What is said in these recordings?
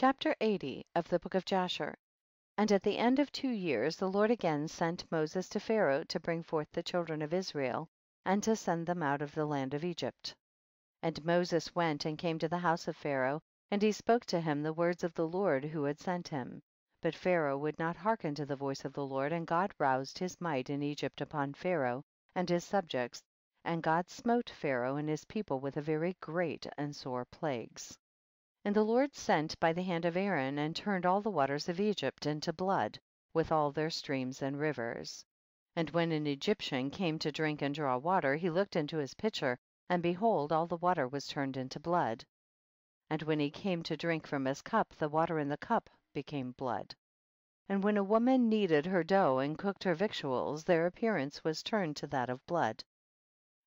Chapter 80 of the Book of Jasher. And at the end of 2 years the Lord again sent Moses to Pharaoh to bring forth the children of Israel, and to send them out of the land of Egypt. 2. And Moses went and came to the house of Pharaoh, and he spoke to him the words of the Lord who had sent him. But Pharaoh would not hearken to the voice of the Lord, and God roused his might in Egypt upon Pharaoh and his subjects, and God smote Pharaoh and his people with a very great and sore plagues. 3. And the Lord sent by the hand of Aaron, and turned all the waters of Egypt into blood, with all their streams and rivers. 4. And when an Egyptian came to drink and draw water, he looked into his pitcher, and behold all the water was turned into blood. 5. And when he came to drink from his cup, the water in the cup became blood. 6. And when a woman kneaded her dough and cooked her victuals, their appearance was turned to that of blood. 7.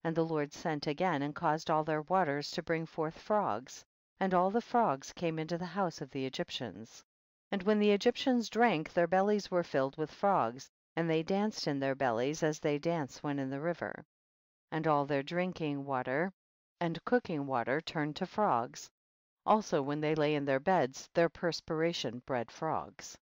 And the Lord sent again and caused all their waters to bring forth frogs, and all the frogs came into the house of the Egyptians. 8. And when the Egyptians drank, their bellies were filled with frogs, and they danced in their bellies as they dance when in the river. 9. And all their drinking water and cooking water turned to frogs. Also when they lay in their beds, their perspiration bred frogs.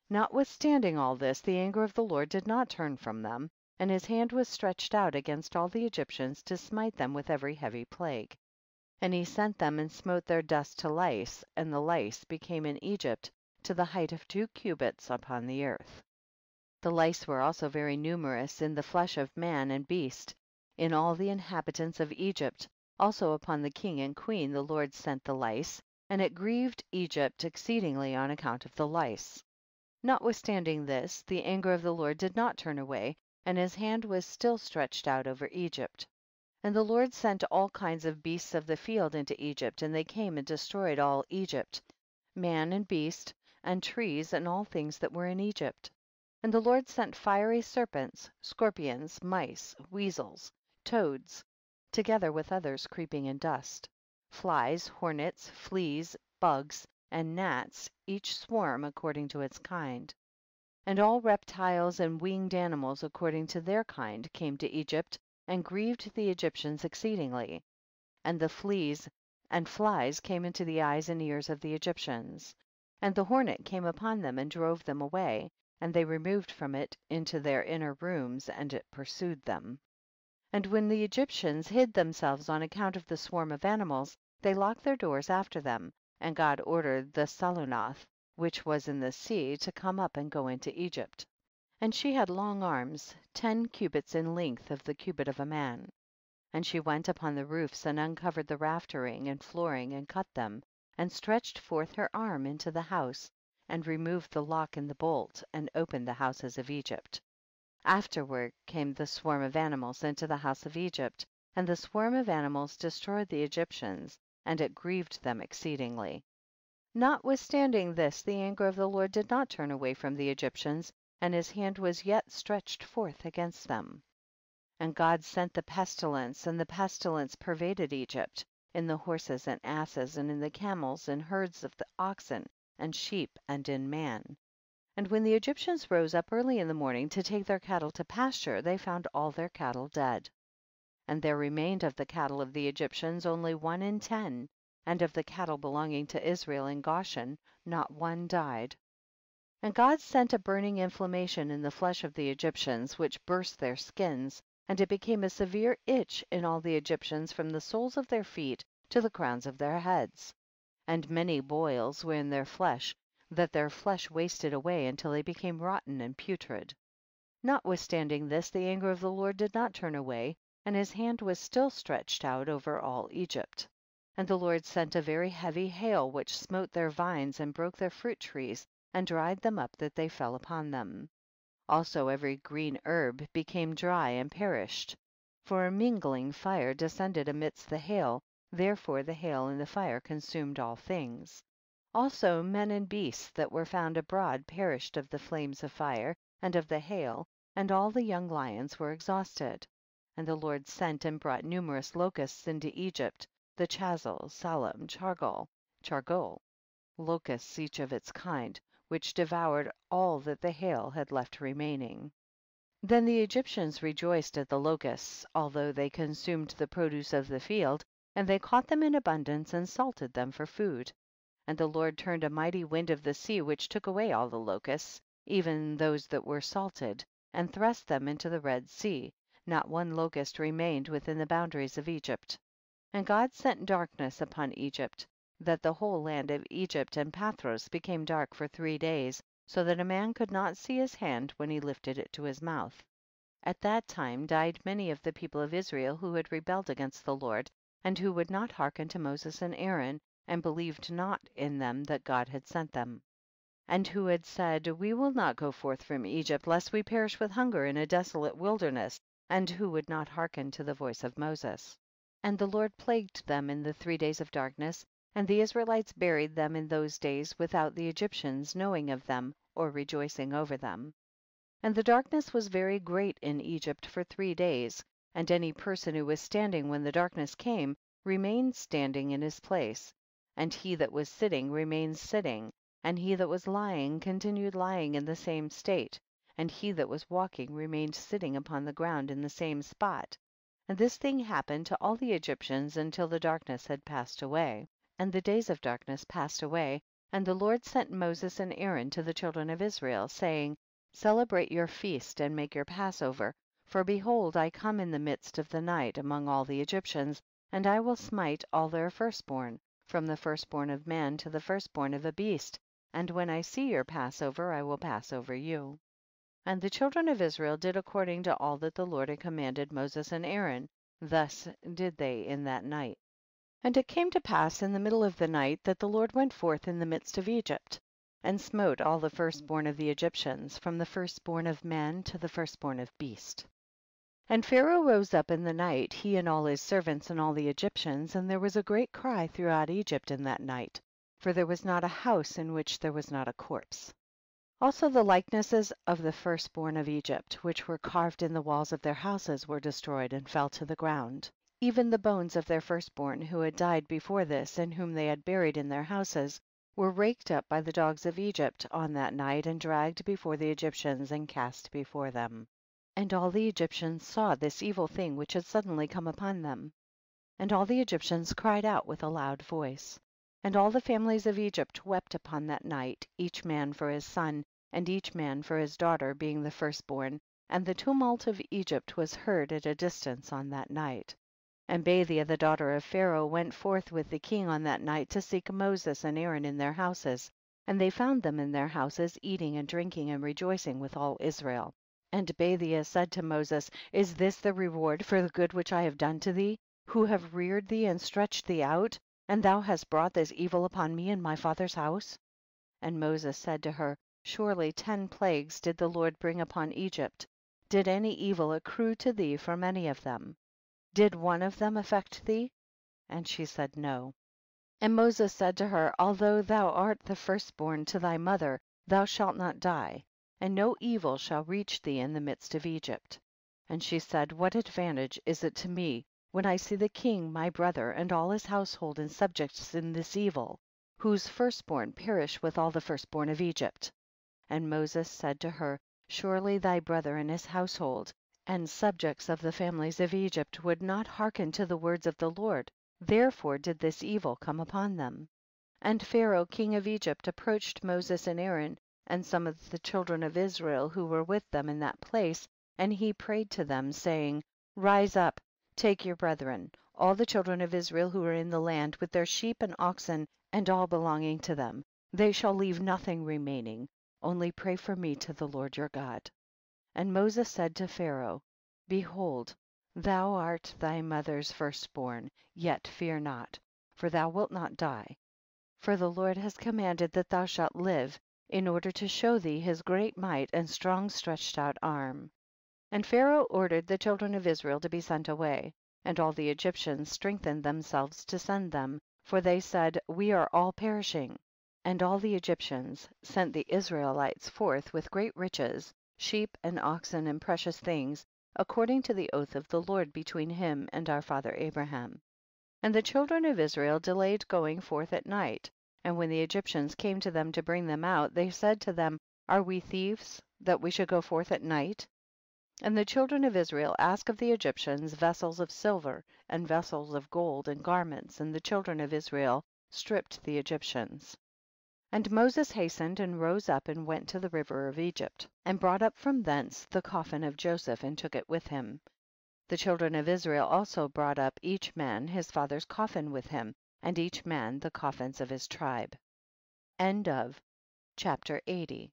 10. Notwithstanding all this, the anger of the Lord did not turn from them, and his hand was stretched out against all the Egyptians to smite them with every heavy plague. 11. And he sent them and smote their dust to lice, and the lice became in Egypt to the height of 2 cubits upon the earth. 12. The lice were also very numerous in the flesh of man and beast, in all the inhabitants of Egypt, also upon the king and queen the Lord sent the lice, and it grieved Egypt exceedingly on account of the lice. 13. Notwithstanding this, the anger of the Lord did not turn away, and his hand was still stretched out over Egypt. 14. And the Lord sent all kinds of beasts of the field into Egypt, and they came and destroyed all Egypt, man and beast, and trees and all things that were in Egypt. 15. And the Lord sent fiery serpents, scorpions, mice, weasels, toads, together with others creeping in dust, flies, hornets, fleas, bugs, and gnats, each swarm according to its kind. 16. And all reptiles and winged animals according to their kind came to Egypt, and grieved the Egyptians exceedingly. 17. And the fleas and flies came into the eyes and ears of the Egyptians. 18. And the hornet came upon them and drove them away, and they removed from it into their inner rooms, and it pursued them. 19. And when the Egyptians hid themselves on account of the swarm of animals, they locked their doors after them, and God ordered the Salonoth, which was in the sea, to come up and go into Egypt. 20. And she had long arms, 10 cubits in length of the cubit of a man. 21. And she went upon the roofs and uncovered the raftering and flooring and cut them, and stretched forth her arm into the house, and removed the lock and the bolt, and opened the houses of Egypt. 22. Afterward came the swarm of animals into the house of Egypt, and the swarm of animals destroyed the Egyptians, and it grieved them exceedingly. 23. Notwithstanding this, the anger of the Lord did not turn away from the Egyptians, and his hand was yet stretched forth against them. 24. And God sent the pestilence, and the pestilence pervaded Egypt, in the horses and asses, and in the camels and herds of the oxen and sheep, and in man. 25. And when the Egyptians rose up early in the morning to take their cattle to pasture, they found all their cattle dead. 26. And there remained of the cattle of the Egyptians only 1 in 10, and of the cattle belonging to Israel in Goshen not one died. 27. And God sent a burning inflammation in the flesh of the Egyptians, which burst their skins, and it became a severe itch in all the Egyptians from the soles of their feet to the crowns of their heads. 28. And many boils were in their flesh, that their flesh wasted away until they became rotten and putrid. 29. Notwithstanding this, the anger of the Lord did not turn away, and his hand was still stretched out over all Egypt. 30. And the Lord sent a very heavy hail, which smote their vines and broke their fruit trees, and dried them up that they fell upon them. 31. Also every green herb became dry and perished, for a mingling fire descended amidst the hail, therefore the hail and the fire consumed all things. 32. Also men and beasts that were found abroad perished of the flames of fire and of the hail, and all the young lions were exhausted. 33. And the Lord sent and brought numerous locusts into Egypt, the chazal, salam, chargol, locusts each of its kind, which devoured all that the hail had left remaining. 34. Then the Egyptians rejoiced at the locusts, although they consumed the produce of the field, and they caught them in abundance and salted them for food. And the Lord turned a mighty wind of the sea, which took away all the locusts, even those that were salted, and thrust them into the Red Sea. Not one locust remained within the boundaries of Egypt. And God sent darkness upon Egypt, that the whole land of Egypt and Pathros became dark for 3 days, so that a man could not see his hand when he lifted it to his mouth. At that time died many of the people of Israel who had rebelled against the Lord, and who would not hearken to Moses and Aaron, and believed not in them that God had sent them. And who had said, we will not go forth from Egypt, lest we perish with hunger in a desolate wilderness, and who would not hearken to the voice of Moses. And the Lord plagued them in the 3 days of darkness, and the Israelites buried them in those days without the Egyptians knowing of them or rejoicing over them. And the darkness was very great in Egypt for 3 days, and any person who was standing when the darkness came remained standing in his place, and he that was sitting remained sitting, and he that was lying continued lying in the same state, and he that was walking remained sitting upon the ground in the same spot. And this thing happened to all the Egyptians until the darkness had passed away. And the days of darkness passed away, and the Lord sent Moses and Aaron to the children of Israel, saying, celebrate your feast and make your Passover, for behold, I come in the midst of the night among all the Egyptians, and I will smite all their firstborn, from the firstborn of man to the firstborn of a beast, and when I see your Passover I will pass over you. And the children of Israel did according to all that the Lord had commanded Moses and Aaron, thus did they in that night. And it came to pass in the middle of the night that the Lord went forth in the midst of Egypt, and smote all the firstborn of the Egyptians, from the firstborn of man to the firstborn of beast. And Pharaoh rose up in the night, he and all his servants and all the Egyptians, and there was a great cry throughout Egypt in that night, for there was not a house in which there was not a corpse. Also the likenesses of the firstborn of Egypt, which were carved in the walls of their houses, were destroyed and fell to the ground. Even the bones of their firstborn who had died before this, and whom they had buried in their houses, were raked up by the dogs of Egypt on that night, and dragged before the Egyptians and cast before them. And all the Egyptians saw this evil thing which had suddenly come upon them. And all the Egyptians cried out with a loud voice. And all the families of Egypt wept upon that night, each man for his son, and each man for his daughter, being the firstborn, and the tumult of Egypt was heard at a distance on that night. And Bathia the daughter of Pharaoh went forth with the king on that night to seek Moses and Aaron in their houses, and they found them in their houses eating and drinking and rejoicing with all Israel. And Bathia said to Moses, is this the reward for the good which I have done to thee, who have reared thee and stretched thee out, and thou hast brought this evil upon me and my father's house? And Moses said to her, surely 10 plagues did the Lord bring upon Egypt. Did any evil accrue to thee from any of them? Did one of them affect thee? And she said, no. And Moses said to her, although thou art the firstborn to thy mother, thou shalt not die, and no evil shall reach thee in the midst of Egypt. And she said, what advantage is it to me, when I see the king my brother and all his household and subjects in this evil, whose firstborn perish with all the firstborn of Egypt? And Moses said to her, surely thy brother and his household, and subjects of the families of Egypt would not hearken to the words of the Lord, therefore did this evil come upon them. And Pharaoh king of Egypt approached Moses and Aaron, and some of the children of Israel who were with them in that place, and he prayed to them, saying, rise up, take your brethren, all the children of Israel who are in the land, with their sheep and oxen, and all belonging to them. They shall leave nothing remaining, only pray for me to the Lord your God. And Moses said to Pharaoh, behold, thou art thy mother's firstborn, yet fear not, for thou wilt not die. For the Lord has commanded that thou shalt live, in order to show thee his great might and strong stretched out arm. And Pharaoh ordered the children of Israel to be sent away, and all the Egyptians strengthened themselves to send them, for they said, we are all perishing. And all the Egyptians sent the Israelites forth with great riches, sheep and oxen and precious things, according to the oath of the Lord between him and our father Abraham. And the children of Israel delayed going forth at night, and when the Egyptians came to them to bring them out, they said to them, are we thieves, that we should go forth at night? And the children of Israel asked of the Egyptians vessels of silver and vessels of gold and garments, and the children of Israel stripped the Egyptians. And Moses hastened and rose up and went to the river of Egypt, and brought up from thence the coffin of Joseph and took it with him. The children of Israel also brought up each man his father's coffin with him, and each man the coffins of his tribe. End of chapter 80.